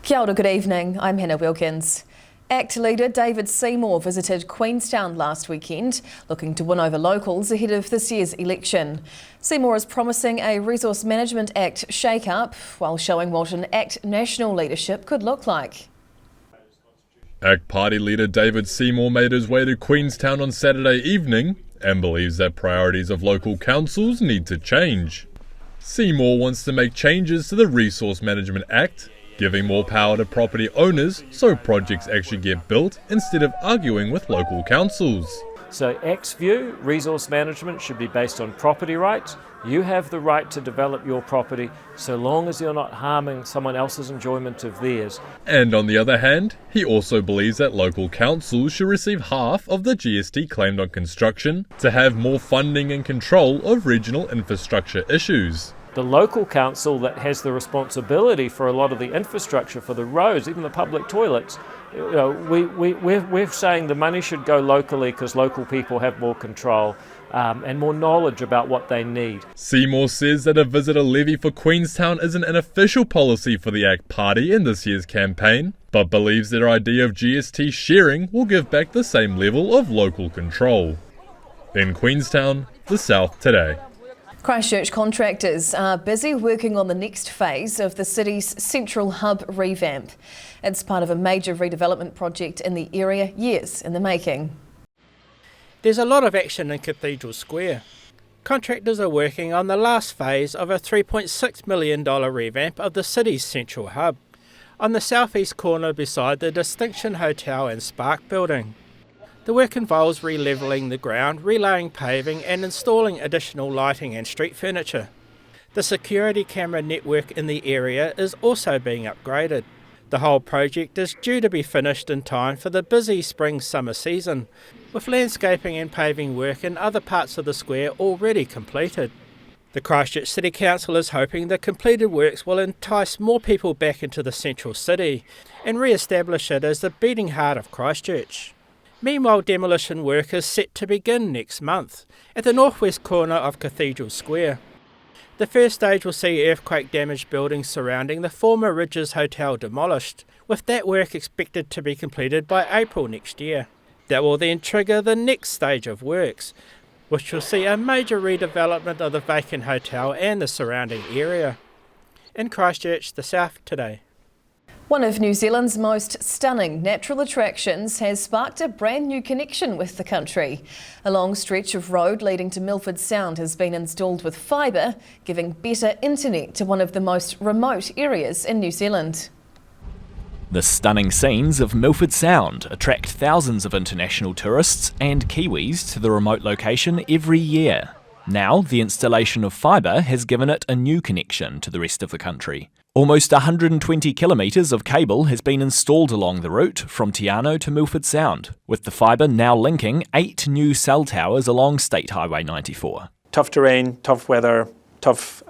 Kia ora, good evening. I'm Hannah Wilkins. ACT leader David Seymour visited Queenstown last weekend, looking to win over locals ahead of this year's election. Seymour is promising a Resource Management Act shake-up, while showing what an ACT national leadership could look like. ACT Party leader David Seymour made his way to Queenstown on Saturday evening and believes that priorities of local councils need to change. Seymour wants to make changes to the Resource Management Act, giving more power to property owners so projects actually get built instead of arguing with local councils. So ACT's view, resource management should be based on property rights. You have the right to develop your property so long as you're not harming someone else's enjoyment of theirs. And on the other hand, he also believes that local councils should receive half of the GST claimed on construction to have more funding and control of regional infrastructure issues. The local council that has the responsibility for a lot of the infrastructure, for the roads, even the public toilets, we're saying the money should go locally because local people have more control and more knowledge about what they need. Seymour says that a visitor levy for Queenstown isn't an official policy for the ACT Party in this year's campaign, but believes their idea of GST sharing will give back the same level of local control. In Queenstown, the South Today. Christchurch contractors are busy working on the next phase of the city's central hub revamp. It's part of a major redevelopment project in the area, years in the making. There's a lot of action in Cathedral Square. Contractors are working on the last phase of a $3.6 million revamp of the city's central hub, on the southeast corner beside the Distinction Hotel and Spark building. The work involves re-levelling the ground, relaying paving and installing additional lighting and street furniture. The security camera network in the area is also being upgraded. The whole project is due to be finished in time for the busy spring-summer season, with landscaping and paving work in other parts of the square already completed. The Christchurch City Council is hoping the completed works will entice more people back into the central city and re-establish it as the beating heart of Christchurch. Meanwhile, demolition work is set to begin next month at the northwest corner of Cathedral Square. The first stage will see earthquake-damaged buildings surrounding the former Ridges Hotel demolished, with that work expected to be completed by April next year. That will then trigger the next stage of works, which will see a major redevelopment of the vacant hotel and the surrounding area. In Christchurch, the South Today. One of New Zealand's most stunning natural attractions has sparked a brand new connection with the country. A long stretch of road leading to Milford Sound has been installed with fibre, giving better internet to one of the most remote areas in New Zealand. The stunning scenes of Milford Sound attract thousands of international tourists and Kiwis to the remote location every year. Now, the installation of fibre has given it a new connection to the rest of the country. Almost 120 kilometres of cable has been installed along the route from Te Anau to Milford Sound, with the fibre now linking 8 new cell towers along State Highway 94. Tough terrain, tough weather, tough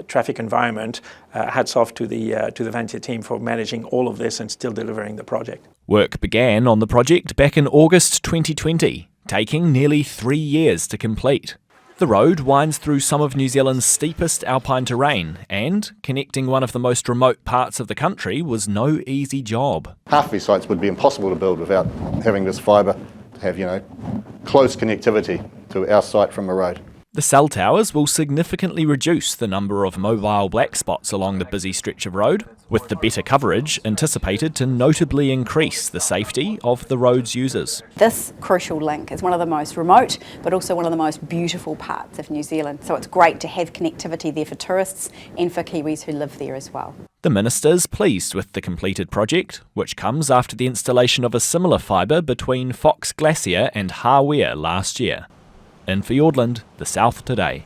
traffic environment. Hats off to the Vineyard team for managing all of this and still delivering the project. Work began on the project back in August 2020, taking nearly 3 years to complete. The road winds through some of New Zealand's steepest alpine terrain, and connecting one of the most remote parts of the country was no easy job. Half of these sites would be impossible to build without having this fibre to have, close connectivity to our site from a road. The cell towers will significantly reduce the number of mobile black spots along the busy stretch of road, with the better coverage anticipated to notably increase the safety of the road's users. This crucial link is one of the most remote, but also one of the most beautiful parts of New Zealand. So it's great to have connectivity there for tourists and for Kiwis who live there as well. The minister's pleased with the completed project, which comes after the installation of a similar fibre between Fox Glacier and Hawea last year. In Fiordland, the South Today.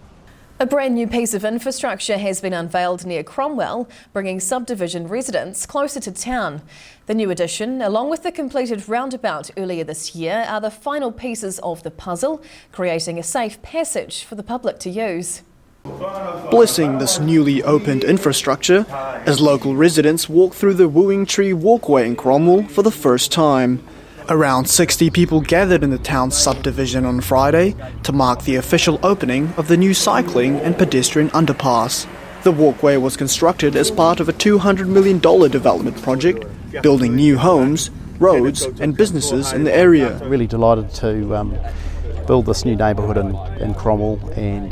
A brand new piece of infrastructure has been unveiled near Cromwell, bringing subdivision residents closer to town. The new addition, along with the completed roundabout earlier this year, are the final pieces of the puzzle, creating a safe passage for the public to use. Blessing this newly opened infrastructure as local residents walk through the Wooing Tree Walkway in Cromwell for the first time. Around 60 people gathered in the town's subdivision on Friday to mark the official opening of the new cycling and pedestrian underpass. The walkway was constructed as part of a $200 million development project, building new homes, roads and businesses in the area. Really delighted to build this new neighbourhood in Cromwell, and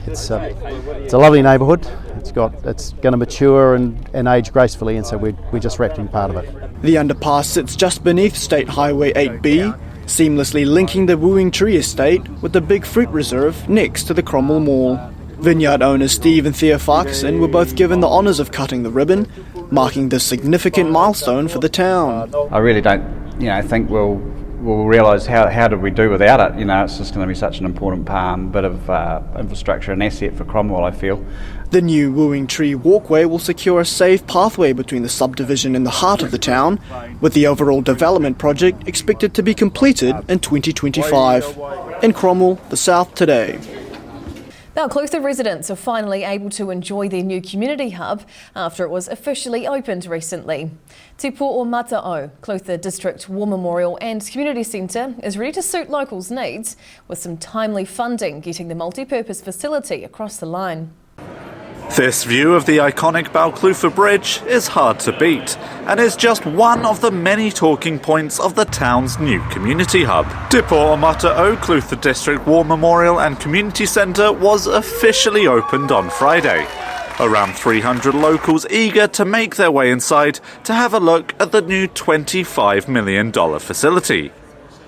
it's a lovely neighbourhood. It's going to mature and age gracefully, and so we're just wrapped in part of it. The underpass sits just beneath State Highway 8B, seamlessly linking the Wooing Tree estate with the big fruit reserve next to the Cromwell Mall. Vineyard owners Steve and Thea Farquharson were both given the honours of cutting the ribbon, marking this significant milestone for the town. I really don't, think we'll realise how did we do without it. It's just going to be such an important bit of infrastructure and asset for Cromwell, I feel. The new Wooing Tree walkway will secure a safe pathway between the subdivision and the heart of the town, with the overall development project expected to be completed in 2025. In Cromwell, the South Today. Now, Clutha residents are finally able to enjoy their new community hub after it was officially opened recently. Te Po o Mata'o, Clutha District War Memorial and Community Centre is ready to suit locals' needs, with some timely funding getting the multi-purpose facility across the line. This view of the iconic Balclutha Bridge is hard to beat and is just one of the many talking points of the town's new community hub. Te Po o Mata'o Clutha District War Memorial and Community Centre was officially opened on Friday. Around 300 locals eager to make their way inside to have a look at the new $25 million facility.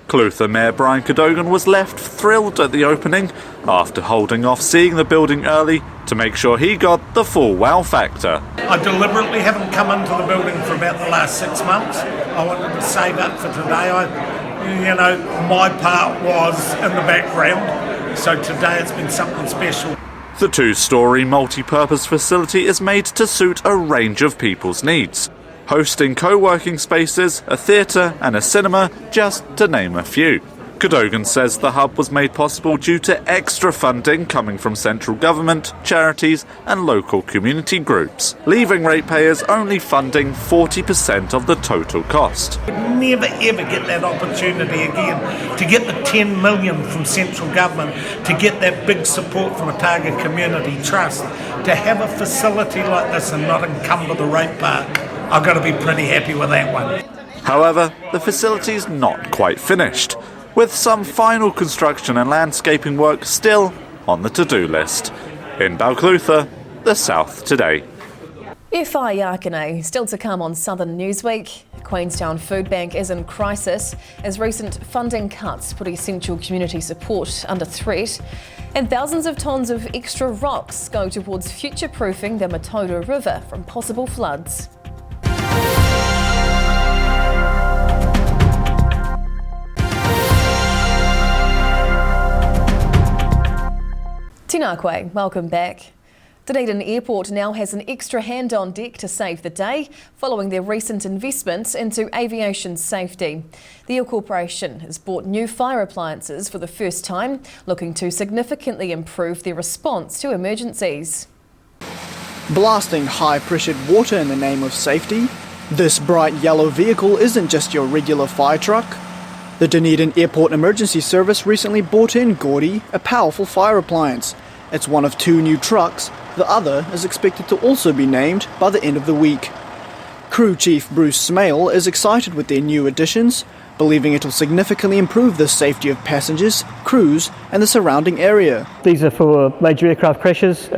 Clutha Mayor Brian Cadogan was left thrilled at the opening after holding off seeing the building early to make sure he got the full wow factor. I deliberately haven't come into the building for about the last 6 months. I wanted to save up for today. My part was in the background, so today it's been something special. The two-storey multi-purpose facility is made to suit a range of people's needs, hosting co-working spaces, a theatre and a cinema, just to name a few. Cadogan says the hub was made possible due to extra funding coming from central government, charities and local community groups, leaving ratepayers only funding 40% of the total cost. Never ever get that opportunity again to get the $10 million from central government, to get that big support from Otago Community Trust, to have a facility like this and not encumber the rate park. I've got to be pretty happy with that one. However, the facility's not quite finished, with some final construction and landscaping work still on the to-do list. In Balclutha, the South Today. Whai Yakane, still to come on Southern Newsweek. Queenstown Food Bank is in crisis as recent funding cuts put essential community support under threat. And thousands of tonnes of extra rocks go towards future-proofing the Matoda River from possible floods. Tēnā koe, welcome back. Dunedin Airport now has an extra hand on deck to save the day following their recent investment into aviation safety. The Air Corporation has bought new fire appliances for the first time, looking to significantly improve their response to emergencies. Blasting high-pressured water in the name of safety, this bright yellow vehicle isn't just your regular fire truck. The Dunedin Airport Emergency Service recently bought in Gordy, a powerful fire appliance. It's one of 2 new trucks. The other is expected to also be named by the end of the week. Crew Chief Bruce Smale is excited with their new additions, believing it will significantly improve the safety of passengers, crews and the surrounding area. These are for major aircraft crashes.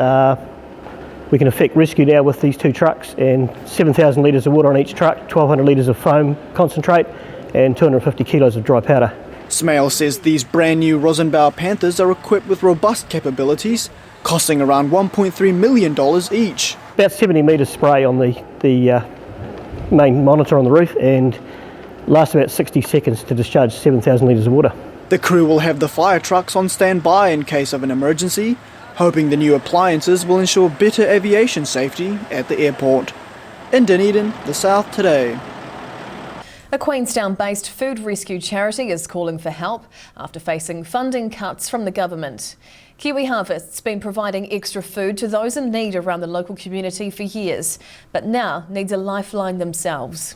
We can effect rescue now with these 2 trucks, and 7,000 litres of water on each truck, 1,200 litres of foam concentrate and 250 kilos of dry powder. Smale says these brand new Rosenbauer Panthers are equipped with robust capabilities, costing around $1.3 million each. About 70 metres spray on the main monitor on the roof, and lasts about 60 seconds to discharge 7,000 litres of water. The crew will have the fire trucks on standby in case of an emergency, hoping the new appliances will ensure better aviation safety at the airport. In Dunedin, the South Today. A Queenstown-based food rescue charity is calling for help after facing funding cuts from the government. Kiwi Harvest's been providing extra food to those in need around the local community for years, but now needs a lifeline themselves.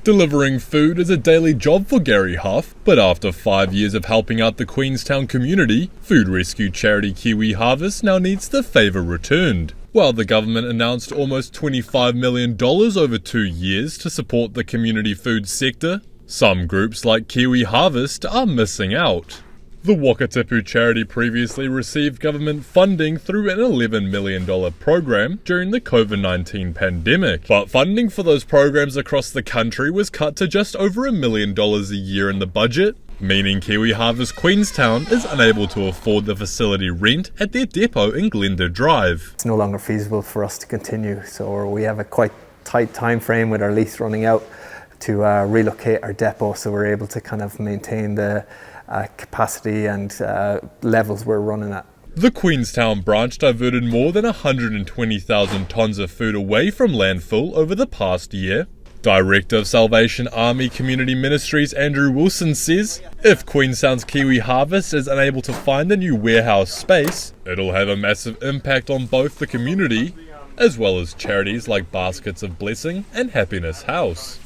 Delivering food is a daily job for Gary Huff, but after 5 years of helping out the Queenstown community, food rescue charity Kiwi Harvest now needs the favour returned. While the government announced almost $25 million over 2 years to support the community food sector, some groups like Kiwi Harvest are missing out. The Wakatipu charity previously received government funding through an $11 million program during the COVID-19 pandemic, but funding for those programs across the country was cut to just over $1 million a year in the budget, meaning Kiwi Harvest Queenstown is unable to afford the facility rent at their depot in Glenda Drive. It's no longer feasible for us to continue, so we have a quite tight time frame with our lease running out to relocate our depot, so we're able to kind of maintain the capacity and levels we're running at. The Queenstown branch diverted more than 120,000 tonnes of food away from landfill over the past year. Director of Salvation Army Community Ministries Andrew Wilson says, if Queenstown's Kiwi Harvest is unable to find a new warehouse space, it'll have a massive impact on both the community as well as charities like Baskets of Blessing and Happiness House.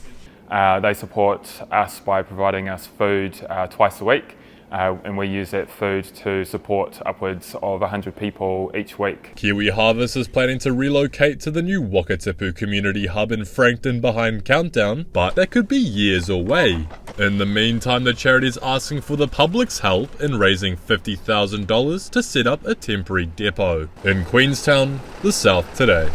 They support us by providing us food twice a week, and we use that food to support upwards of 100 people each week. Kiwi Harvest is planning to relocate to the new Wakatipu Community Hub in Frankton behind Countdown, but that could be years away. In the meantime, the charity is asking for the public's help in raising $50,000 to set up a temporary depot. In Queenstown, the South Today.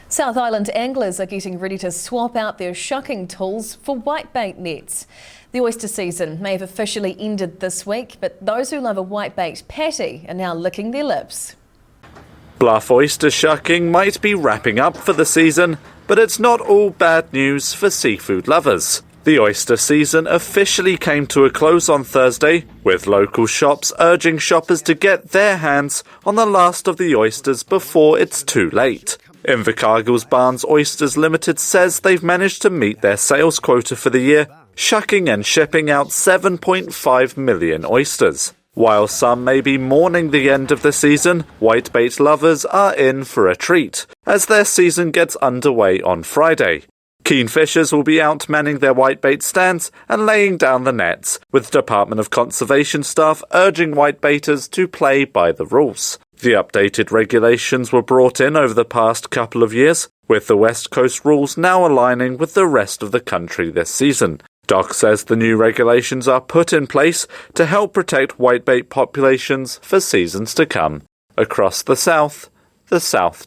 South Island anglers are getting ready to swap out their shucking tools for whitebait nets. The oyster season may have officially ended this week, but those who love a whitebait patty are now licking their lips. Bluff oyster shucking might be wrapping up for the season, but it's not all bad news for seafood lovers. The oyster season officially came to a close on Thursday, with local shops urging shoppers to get their hands on the last of the oysters before it's too late. Invercargill's Barnes Oysters Limited says they've managed to meet their sales quota for the year, shucking and shipping out 7.5 million oysters. While some may be mourning the end of the season, whitebait lovers are in for a treat, as their season gets underway on Friday. Keen fishers will be out manning their whitebait stands and laying down the nets, with Department of Conservation staff urging whitebaiters to play by the rules. The updated regulations were brought in over the past couple of years, with the West Coast rules now aligning with the rest of the country this season. DOC says the new regulations are put in place to help protect whitebait populations for seasons to come. Across the South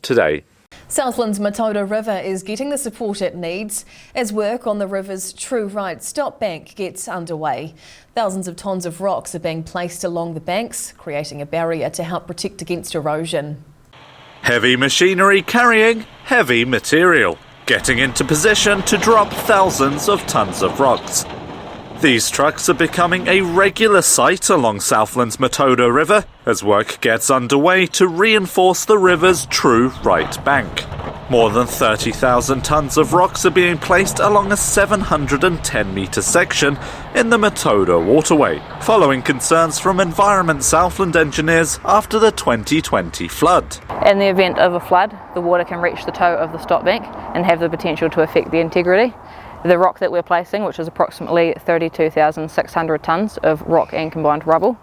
Today. Southland's Matoda River is getting the support it needs as work on the river's True Right Stop Bank gets underway. Thousands of tonnes of rocks are being placed along the banks, creating a barrier to help protect against erosion. Heavy machinery carrying heavy material, getting into position to drop thousands of tonnes of rocks. These trucks are becoming a regular sight along Southland's Matoda River as work gets underway to reinforce the river's True Right bank. More than 30,000 tonnes of rocks are being placed along a 710-metre section in the Matoda waterway, following concerns from Environment Southland engineers after the 2020 flood. In the event of a flood, the water can reach the toe of the stop bank and have the potential to affect the integrity. The rock that we're placing, which is approximately 32,600 tonnes of rock and combined rubble,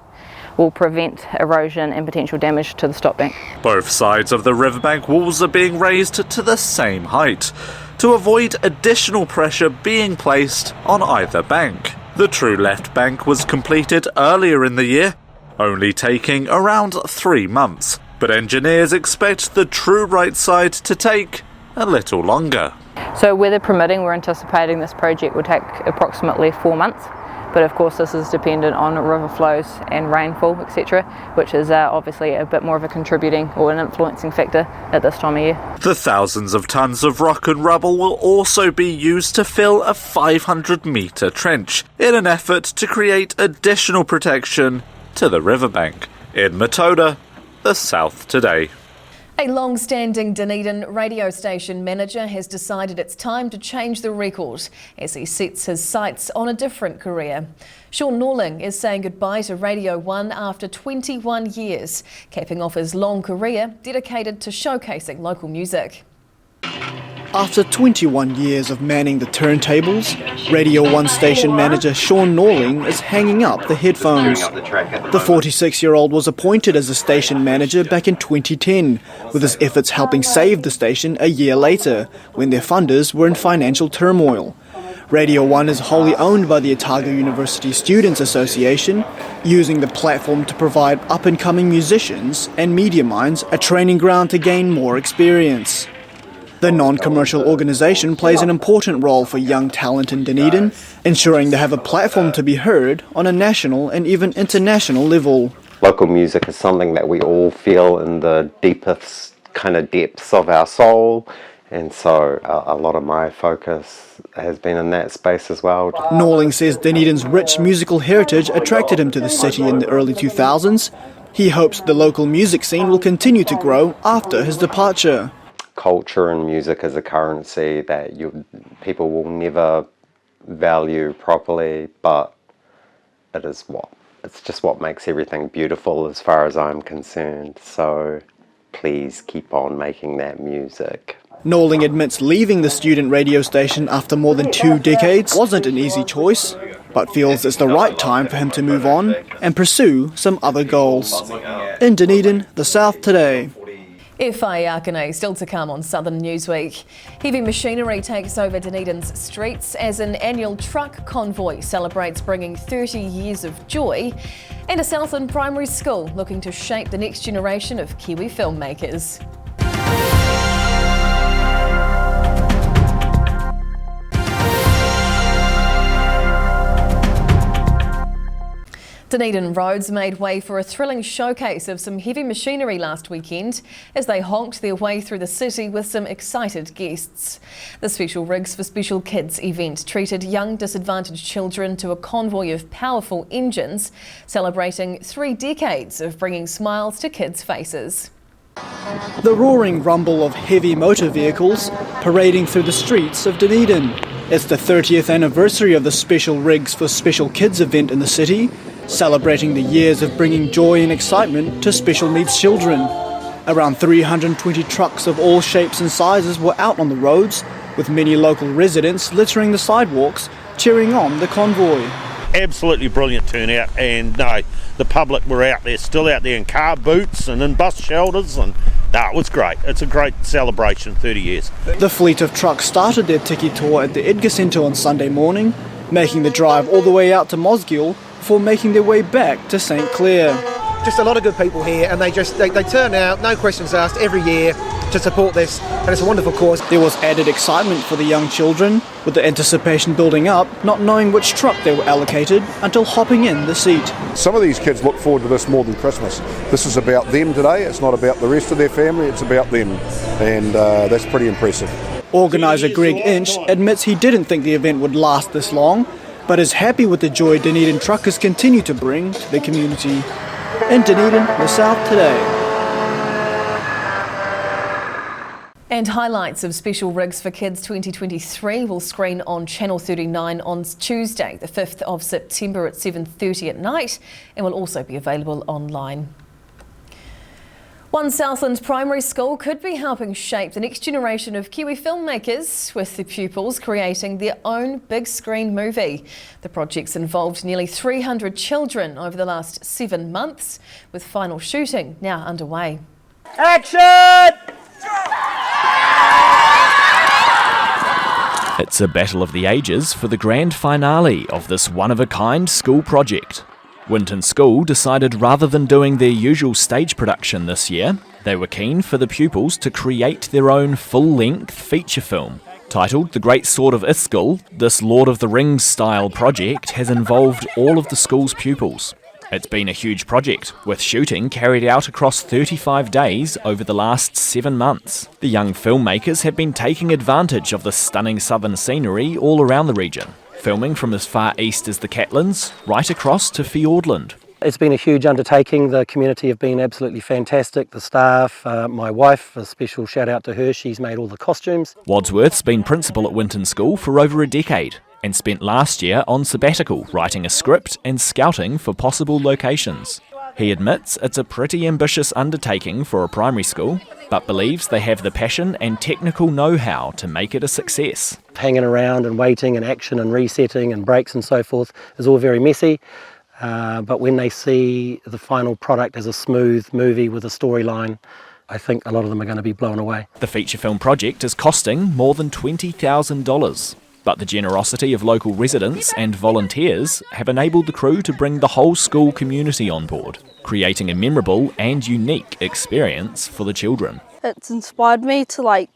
will prevent erosion and potential damage to the stop bank. Both sides of the riverbank walls are being raised to the same height to avoid additional pressure being placed on either bank. The True Left bank was completed earlier in the year, only taking around 3 months, but engineers expect the True Right side to take a little longer. So weather permitting, we're anticipating this project will take approximately 4 months, but of course this is dependent on river flows and rainfall, etc., which is obviously a bit more of a contributing or an influencing factor at this time of year. The thousands of tonnes of rock and rubble will also be used to fill a 500-metre trench in an effort to create additional protection to the riverbank. In Matoda, the South Today. A long-standing Dunedin radio station manager has decided it's time to change the record as he sets his sights on a different career. Sean Norling is saying goodbye to Radio 1 after 21 years, capping off his long career dedicated to showcasing local music. After 21 years of manning the turntables, Radio 1 station manager Sean Norling is hanging up the headphones. The 46-year-old was appointed as a station manager back in 2010, with his efforts helping save the station a year later, when their funders were in financial turmoil. Radio 1 is wholly owned by the Otago University Students Association, using the platform to provide up-and-coming musicians and media minds a training ground to gain more experience. The non-commercial organisation plays an important role for young talent in Dunedin, ensuring they have a platform to be heard on a national and even international level. Local music is something that we all feel in the deepest kind of depths of our soul, and so a lot of my focus has been in that space as well. Norling says Dunedin's rich musical heritage attracted him to the city in the early 2000s. He hopes the local music scene will continue to grow after his departure. Culture and music is a currency that people will never value properly, but it's just what makes everything beautiful as far as I'm concerned. So please keep on making that music. Norling admits leaving the student radio station after more than 2 decades wasn't an easy choice, but feels it's the right time for him to move on and pursue some other goals. In Dunedin, the South Today. Whaiakane still to come on Southern Newsweek. Heavy machinery takes over Dunedin's streets as an annual truck convoy celebrates bringing 30 years of joy, and a Southland primary school looking to shape the next generation of Kiwi filmmakers. Dunedin roads made way for a thrilling showcase of some heavy machinery last weekend as they honked their way through the city with some excited guests. The Special Rigs for Special Kids event treated young disadvantaged children to a convoy of powerful engines, celebrating 3 decades of bringing smiles to kids' faces. The roaring rumble of heavy motor vehicles parading through the streets of Dunedin. It's the 30th anniversary of the Special Rigs for Special Kids event in the city, celebrating the years of bringing joy and excitement to special needs children. Around 320 trucks of all shapes and sizes were out on the roads, with many local residents littering the sidewalks, cheering on the convoy. Absolutely brilliant turnout, and the public were out there, still out there in car boots and in bus shelters, and it was great. It's a great celebration, 30 years. The fleet of trucks started their tiki tour at the Edgar Centre on Sunday morning, making the drive all the way out to Mosgiel before making their way back to St Clair. Just a lot of good people here, and they turn out, no questions asked, every year to support this, and it's a wonderful cause. There was added excitement for the young children, with the anticipation building up, not knowing which truck they were allocated until hopping in the seat. Some of these kids look forward to this more than Christmas. This is about them today, it's not about the rest of their family, it's about them, and that's pretty impressive. Organiser Greg Inch admits he didn't think the event would last this long, but is happy with the joy Dunedin truckers continue to bring to the community. In Dunedin, the South Today. And highlights of Special Rigs for Kids 2023 will screen on Channel 39 on Tuesday, the 5th of September at 7:30 at night, and will also be available online. One Southland primary school could be helping shape the next generation of Kiwi filmmakers, with the pupils creating their own big screen movie. The project's involved nearly 300 children over the last 7 months, with final shooting now underway. Action! It's a battle of the ages for the grand finale of this one-of-a-kind school project. Winton School decided rather than doing their usual stage production this year, they were keen for the pupils to create their own full-length feature film. Titled The Great Sword of Iskall, this Lord of the Rings style project has involved all of the school's pupils. It's been a huge project, with shooting carried out across 35 days over the last 7 months. The young filmmakers have been taking advantage of the stunning southern scenery all around the region, filming from as far east as the Catlins, right across to Fiordland. It's been a huge undertaking. The community have been absolutely fantastic. The staff, my wife, a special shout out to her, she's made all the costumes. Wadsworth's been principal at Winton School for over a decade and spent last year on sabbatical writing a script and scouting for possible locations. He admits it's a pretty ambitious undertaking for a primary school, but believes they have the passion and technical know-how to make it a success. Hanging around and waiting and action and resetting and breaks and so forth is all very messy, but when they see the final product as a smooth movie with a storyline, I think a lot of them are going to be blown away. The feature film project is costing more than $20,000. But the generosity of local residents and volunteers have enabled the crew to bring the whole school community on board, creating a memorable and unique experience for the children. It's inspired me to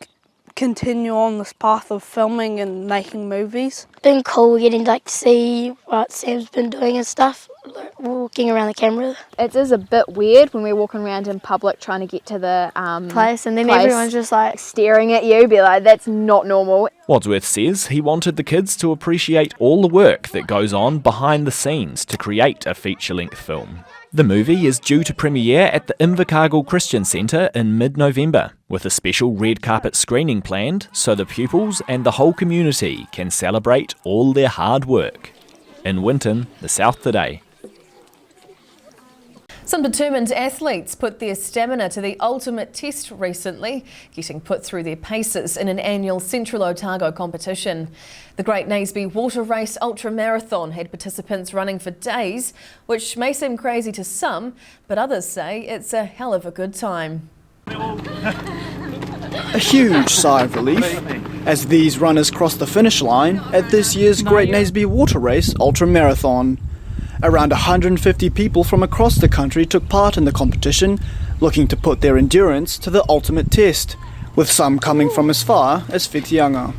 continue on this path of filming and making movies. It's been cool getting to see what Sam's been doing and stuff, walking around the camera. It is a bit weird when we're walking around in public trying to get to the place, and then everyone's just staring at you, be like, that's not normal. Wadsworth says he wanted the kids to appreciate all the work that goes on behind the scenes to create a feature-length film. The movie is due to premiere at the Invercargill Christian Centre in mid-November, with a special red carpet screening planned so the pupils and the whole community can celebrate all their hard work. In Winton, the South Today. Some determined athletes put their stamina to the ultimate test recently, getting put through their paces in an annual Central Otago competition. The Great Naseby Water Race Ultra Marathon had participants running for days, which may seem crazy to some, but others say it's a hell of a good time. A huge sigh of relief as these runners crossed the finish line at this year's Great Naseby Water Race Ultra Marathon. Around 150 people from across the country took part in the competition, looking to put their endurance to the ultimate test, with some coming from as far as Whitianga.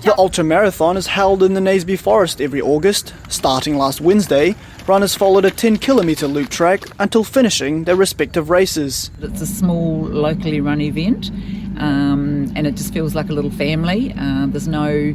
The Ultra Marathon is held in the Naseby Forest every August. Starting last Wednesday, runners followed a 10-kilometre loop track until finishing their respective races. It's a small, locally run event, and it just feels like a little family. There's no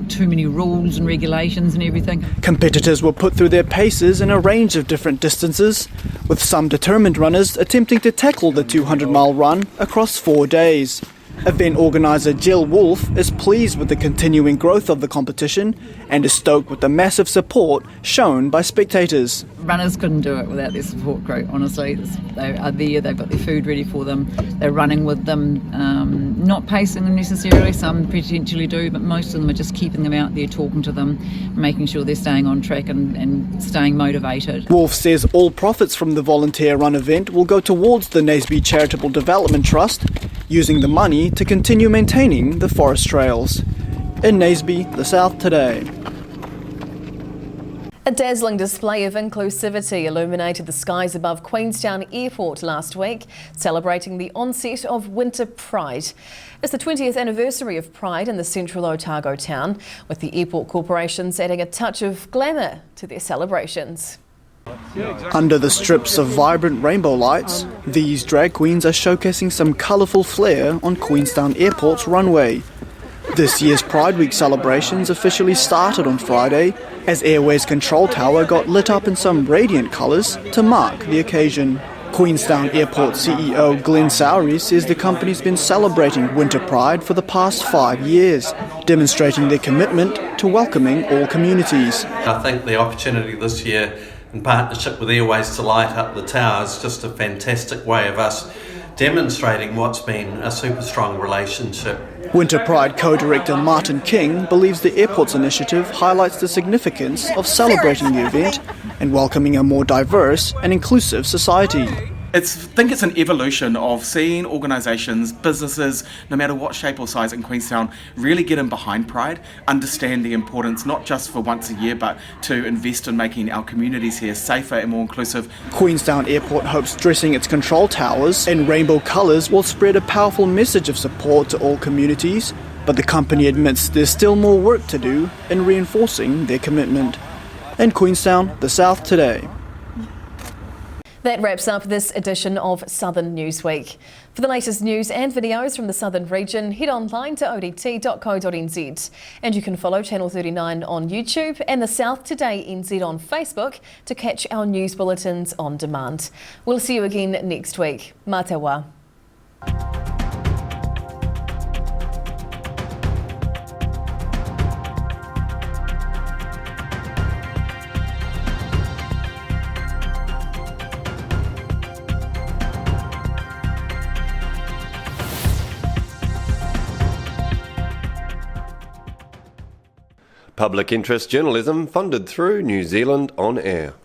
too many rules and regulations and everything. Competitors were put through their paces in a range of different distances, with some determined runners attempting to tackle the 200-mile run across 4 days. Event organiser Jill Wolfe is pleased with the continuing growth of the competition and is stoked with the massive support shown by spectators. Runners couldn't do it without their support crew, honestly. They are there, they've got their food ready for them, they're running with them, not pacing them necessarily, some potentially do, but most of them are just keeping them out there, talking to them, making sure they're staying on track and staying motivated. Wolfe says all profits from the volunteer run event will go towards the Naseby Charitable Development Trust, using the money to continue maintaining the forest trails. In Naseby, the South Today. A dazzling display of inclusivity illuminated the skies above Queenstown Airport last week, celebrating the onset of Winter Pride. It's the 20th anniversary of Pride in the central Otago town, with the airport corporations adding a touch of glamour to their celebrations. Under the strips of vibrant rainbow lights, these drag queens are showcasing some colourful flair on Queenstown Airport's runway. This year's Pride Week celebrations officially started on Friday as Airways Control Tower got lit up in some radiant colours to mark the occasion. Queenstown Airport CEO Glenn Sowry says the company's been celebrating Winter Pride for the past 5 years, demonstrating their commitment to welcoming all communities. I think the opportunity this year in partnership with Airways to light up the tower is just a fantastic way of us demonstrating what's been a super strong relationship. Winter Pride co-director Martin King believes the airport's initiative highlights the significance of celebrating the event and welcoming a more diverse and inclusive society. I think it's an evolution of seeing organisations, businesses, no matter what shape or size in Queenstown, really get in behind Pride, understand the importance not just for once a year, but to invest in making our communities here safer and more inclusive. Queenstown Airport hopes dressing its control towers in rainbow colours will spread a powerful message of support to all communities, but the company admits there's still more work to do in reinforcing their commitment. In Queenstown, the South Today. That wraps up this edition of Southern Newsweek. For the latest news and videos from the Southern region, head online to odt.co.nz. And you can follow Channel 39 on YouTube and the South Today NZ on Facebook to catch our news bulletins on demand. We'll see you again next week. Mā te wā. Public interest journalism funded through New Zealand On Air.